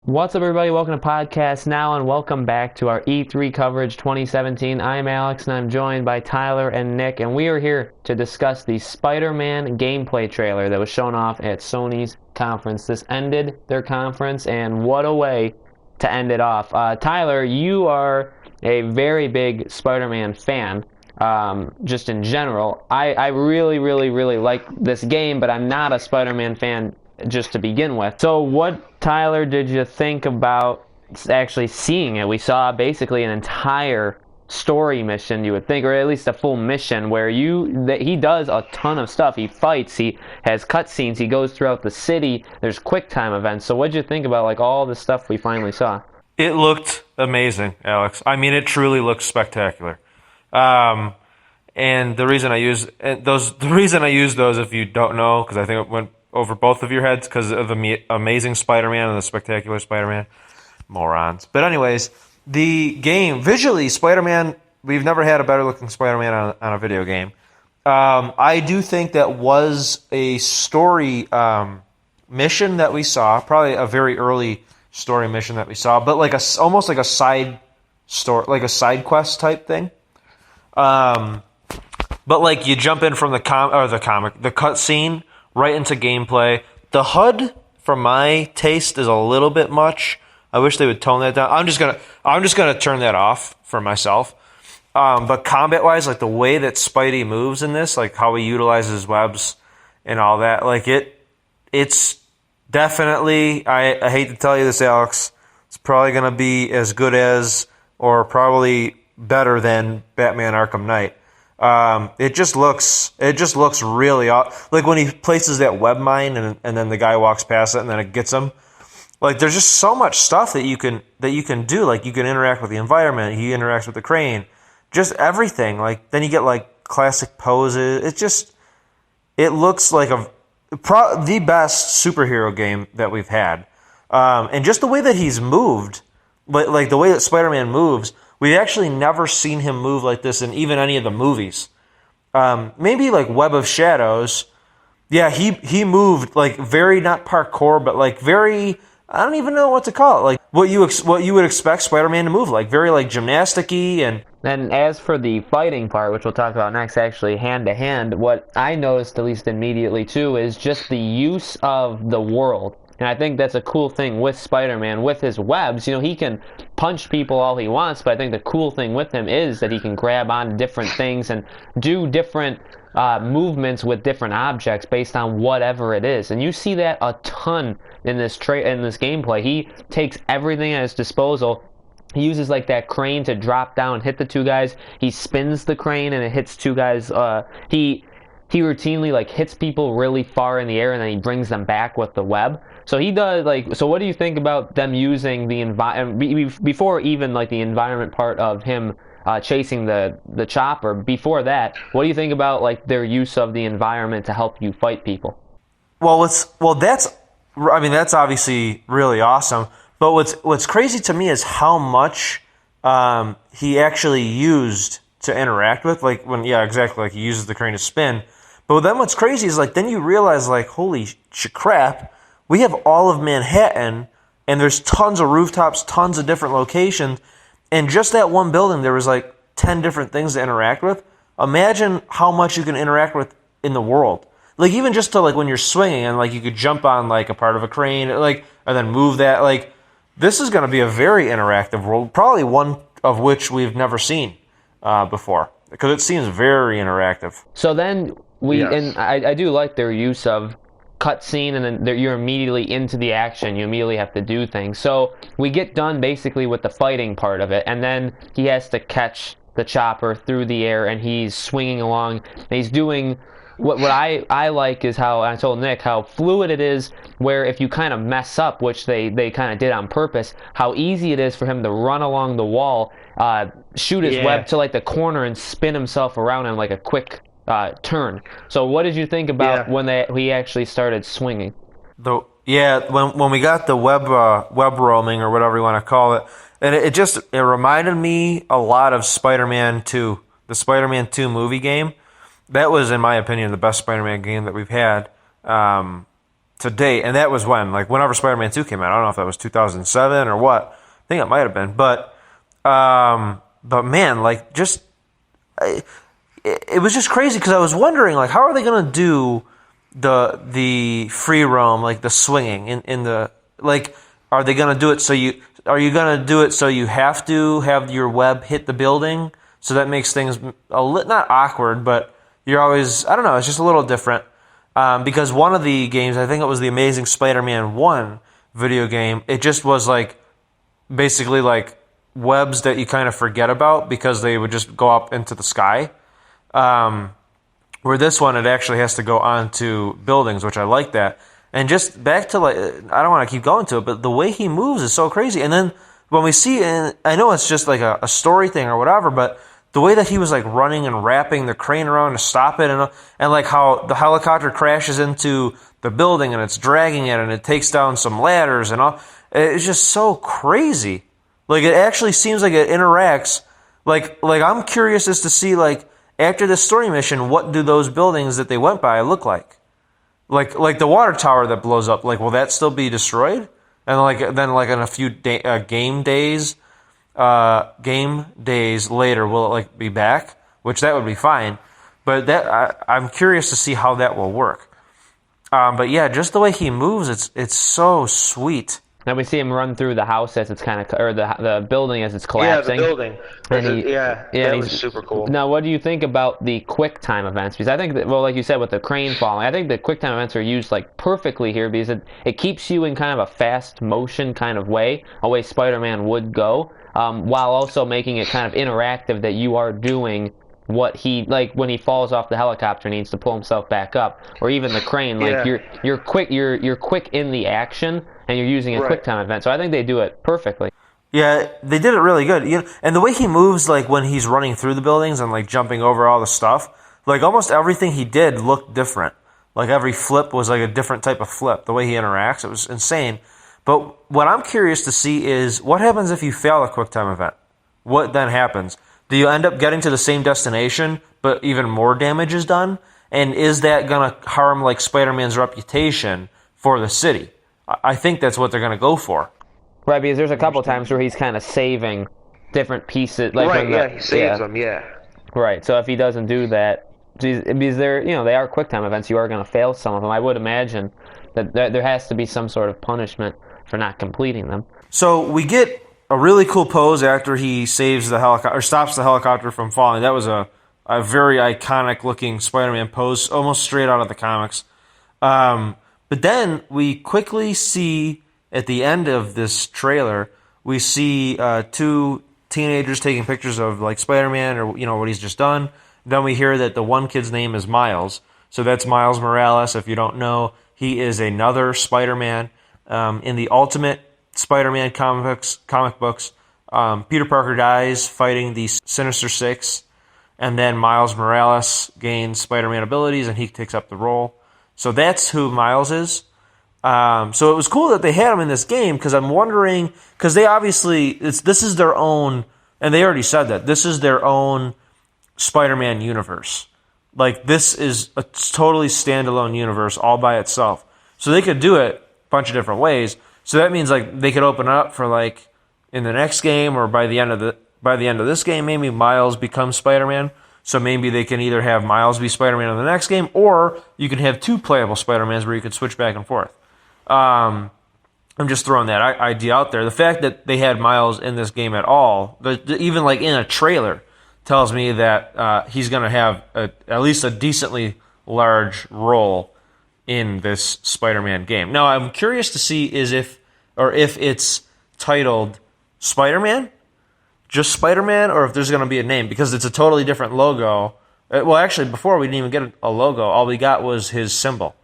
What's up, everybody? Welcome to Podcast Now, and welcome back to our E3 coverage 2017. I'm Alex, and I'm joined by Tyler and Nick, and we are here to discuss the Spider-Man gameplay trailer that was shown off at Sony's conference. This ended their conference, and what a way to end it off. Tyler, you are a very big Spider-Man fan. Just in general, I really like this game, but I'm not a Spider-Man fan just to begin with. So what, Tyler, did you think about actually seeing it? We saw basically an entire story mission, you would think, or at least a full mission where he does a ton of stuff. He fights, he has cutscenes, he goes throughout the city, there's quick time events. So what did you think about like all the stuff we finally saw? It looked amazing, Alex. I mean, it truly looked spectacular. And the reason I use those, if you don't know, because I think it went over both of your heads, because of the Amazing Spider-Man and the Spectacular Spider-Man, morons. But anyways, the game visually, Spider-Man. We've never had a better looking Spider-Man on a video game. I do think that was a story mission that we saw, probably a very early story mission that we saw, but like almost like a side story, like a side quest type thing. But like you jump in from the cutscene right into gameplay. The HUD, for my taste, is a little bit much. I wish they would tone that down. I'm just gonna turn that off for myself. But combat wise, like the way that Spidey moves in this, like how he utilizes webs and all that, like it's definitely. I hate to tell you this, Alex. It's probably gonna be as good as, or probably better than Batman Arkham Knight. It just looks really like when he places that web mine and then the guy walks past it and then it gets him. Like there's just so much stuff that you can do. Like you can interact with the environment. He interacts with the crane. Just everything. Like then you get like classic poses. It looks like the best superhero game that we've had. And just the way that he's moved, like the way that Spider-Man moves. We've actually never seen him move like this in even any of the movies. Maybe like Web of Shadows. Yeah, he moved like very, not parkour, but like very, I don't even know what to call it. Like what you would expect Spider-Man to move like, very like gymnastic-y. And as for the fighting part, which we'll talk about next, actually hand-to-hand, what I noticed, at least immediately too, is just the use of the world. And I think that's a cool thing with Spider-Man, with his webs. You know, he can punch people all he wants, but I think the cool thing with him is that he can grab on different things and do different movements with different objects based on whatever it is. And you see that a ton in this gameplay. He takes everything at his disposal. He uses like that crane to drop down and hit the two guys. He spins the crane and it hits two guys. He routinely like hits people really far in the air and then he brings them back with the web. So he does like. So what do you think about them using the environment before even like the environment part of him chasing the chopper? Before that, what do you think about like their use of the environment to help you fight people? That's obviously really awesome. But what's crazy to me is how much he actually used to interact with. Like exactly. Like he uses the crane to spin. But then what's crazy is like then you realize like holy crap. We have all of Manhattan, and there's tons of rooftops, tons of different locations, and just that one building, there was like 10 different things to interact with. Imagine how much you can interact with in the world. Like even just to like when you're swinging and like you could jump on like a part of a crane, like and then move that. Like this is going to be a very interactive world, probably one of which we've never seen before, because it seems very interactive. So then and I do like their use of cutscene, and then you're immediately into the action. You immediately have to do things. So we get done basically with the fighting part of it, and then he has to catch the chopper through the air, and he's swinging along. And he's doing what I like is how I told Nick how fluid it is. Where if you kind of mess up, which they kind of did on purpose, how easy it is for him to run along the wall, shoot his web to like the corner, and spin himself around in like a quick turn. So what did you think about when he actually started swinging? When we got the web roaming or whatever you want to call it, and it reminded me a lot of Spider-Man 2, the Spider-Man 2 movie game. That was, in my opinion, the best Spider-Man game that we've had. to date, and that was when, like, whenever Spider-Man 2 came out. I don't know if that was 2007 or what. I think it might have been, but man, like, just it was just crazy because I was wondering, like, how are they gonna do the free roam, like the swinging in the, like, are they gonna do it so you gonna do it so you have to have your web hit the building, so that makes things not awkward, but you're always, I don't know, it's just a little different. Because one of the games, I think it was the Amazing Spider-Man 1 video game, it just was like basically like webs that you kind of forget about because they would just go up into the sky. Where this one, it actually has to go onto buildings, which I like that. And just back to, like, I don't want to keep going to it, but the way he moves is so crazy. And then when we see, and I know it's just like a story thing or whatever, but the way that he was like running and wrapping the crane around to stop it, and like how the helicopter crashes into the building and it's dragging it and it takes down some ladders and all, it's just so crazy. Like, it actually seems like it interacts. Like I'm curious as to see, like, after this story mission, what do those buildings that they went by look like? Like the water tower that blows up, like, will that still be destroyed? And then in a few game days later, will it like be back? Which that would be fine. But I'm curious to see how that will work. But yeah, just the way he moves, it's so sweet. And we see him run through the house as it's kind of, or the building as it's collapsing. Yeah, the building. That was super cool. Now, what do you think about the quick time events? Because I think that, well, like you said, with the crane falling, I think the quick time events are used like perfectly here because it keeps you in kind of a fast motion kind of way, a way Spider-Man would go, while also making it kind of interactive that you are doing what he, like when he falls off the helicopter and needs to pull himself back up, or even the crane, like you're quick in the action and you're using a quick time event. So I think they do it perfectly. Yeah, they did it really good. And the way he moves, like when he's running through the buildings and like jumping over all the stuff, like almost everything he did looked different. Like every flip was like a different type of flip. The way he interacts, it was insane. But what I'm curious to see is what happens if you fail a quick time event? What then happens? Do you end up getting to the same destination, but even more damage is done? And is that going to harm like Spider-Man's reputation for the city? I think that's what they're going to go for. Right, because there's a couple times where he's kind of saving different pieces. Like he saves them, Right, so if he doesn't do that, because they are quick time events, you are going to fail some of them. I would imagine that there has to be some sort of punishment for not completing them. So we get a really cool pose after he saves the helicopter, or stops the helicopter from falling. That was a very iconic looking Spider-Man pose, almost straight out of the comics. But then we quickly see at the end of this trailer, we see two teenagers taking pictures of like Spider-Man or what he's just done. Then we hear that the one kid's name is Miles. So that's Miles Morales. If you don't know, he is another Spider-Man. In the Ultimate Spider-Man comic books, Peter Parker dies fighting the Sinister Six, and then Miles Morales gains Spider-Man abilities and he takes up the role. So that's who Miles is. So it was cool that they had him in this game because I'm wondering, because they obviously, this is their own, and they already said that, this is their own Spider-Man universe. Like, this is a totally standalone universe all by itself. So they could do it a bunch of different ways. So that means like they could open up for like in the next game or by the end of this game, maybe Miles becomes Spider-Man. So maybe they can either have Miles be Spider-Man in the next game, or you can have two playable Spider-Mans where you could switch back and forth. I'm just throwing that idea out there. The fact that they had Miles in this game at all, even like in a trailer, tells me that he's going to have at least a decently large role in this Spider-Man game. Now, I'm curious to see if it's titled Spider-Man, just Spider-Man, or if there's going to be a name, because it's a totally different logo. Well, actually, before we didn't even get a logo. All we got was his symbol.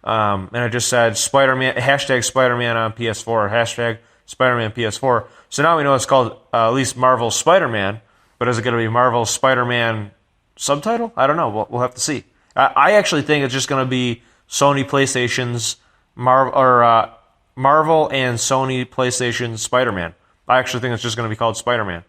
And it just said Spider-Man, hashtag Spider-Man on PS4, hashtag Spider-Man PS4. So now we know it's called at least Marvel Spider-Man, but is it going to be Marvel Spider-Man subtitle? I don't know. We'll have to see. I actually think it's just going to be Sony PlayStation's Marvel and Sony PlayStation Spider-Man. I actually think it's just going to be called Spider-Man.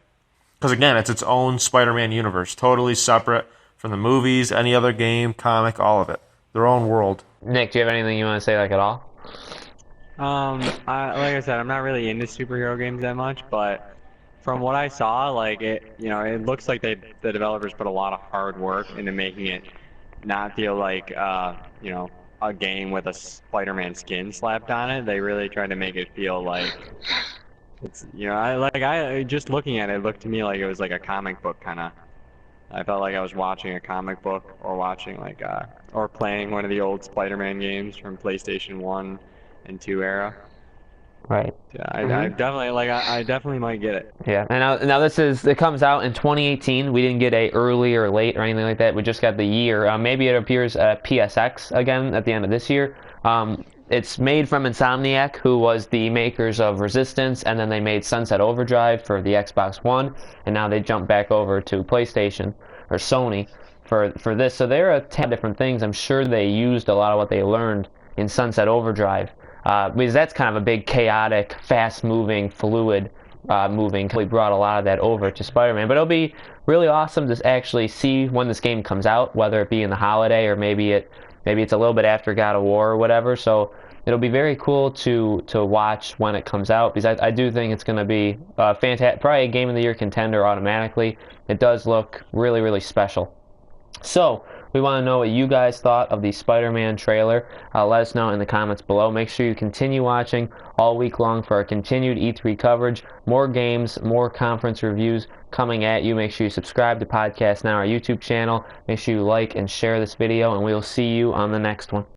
Because again, it's its own Spider-Man universe, totally separate from the movies, any other game, comic, all of it. Their own world. Nick, do you have anything you want to say like at all? Like I said, I'm not really into superhero games that much, but from what I saw, like it looks like the developers put a lot of hard work into making it not feel like a game with a Spider-Man skin slapped on it. They really tried to make it feel like it's I just looking at it, it looked to me like it was like a comic book kind of. I felt like I was watching a comic book or watching or playing one of the old Spider-Man games from PlayStation 1 and 2 era. Right. Yeah, I definitely I definitely might get it. Yeah, and now it comes out in 2018. We didn't get a early or late or anything like that. We just got the year. Maybe it appears at PSX again at the end of this year. It's made from Insomniac, who was the makers of Resistance, and then they made Sunset Overdrive for the Xbox One, and now they jumped back over to PlayStation or Sony for this. So they're a ton of different things. I'm sure they used a lot of what they learned in Sunset Overdrive. Because that's kind of a big, chaotic, fast-moving, fluid moving. We brought a lot of that over to Spider-Man. But it'll be really awesome to actually see when this game comes out, whether it be in the holiday or maybe it's a little bit after God of War or whatever. So it'll be very cool to watch when it comes out, because I do think it's going to be fantastic, probably a Game of the Year contender automatically. It does look really, really special. So, we want to know what you guys thought of the Spider-Man trailer. Let us know in the comments below. Make sure you continue watching all week long for our continued E3 coverage. More games, more conference reviews coming at you. Make sure you subscribe to Podcast Now, our YouTube channel. Make sure you like and share this video, and we will see you on the next one.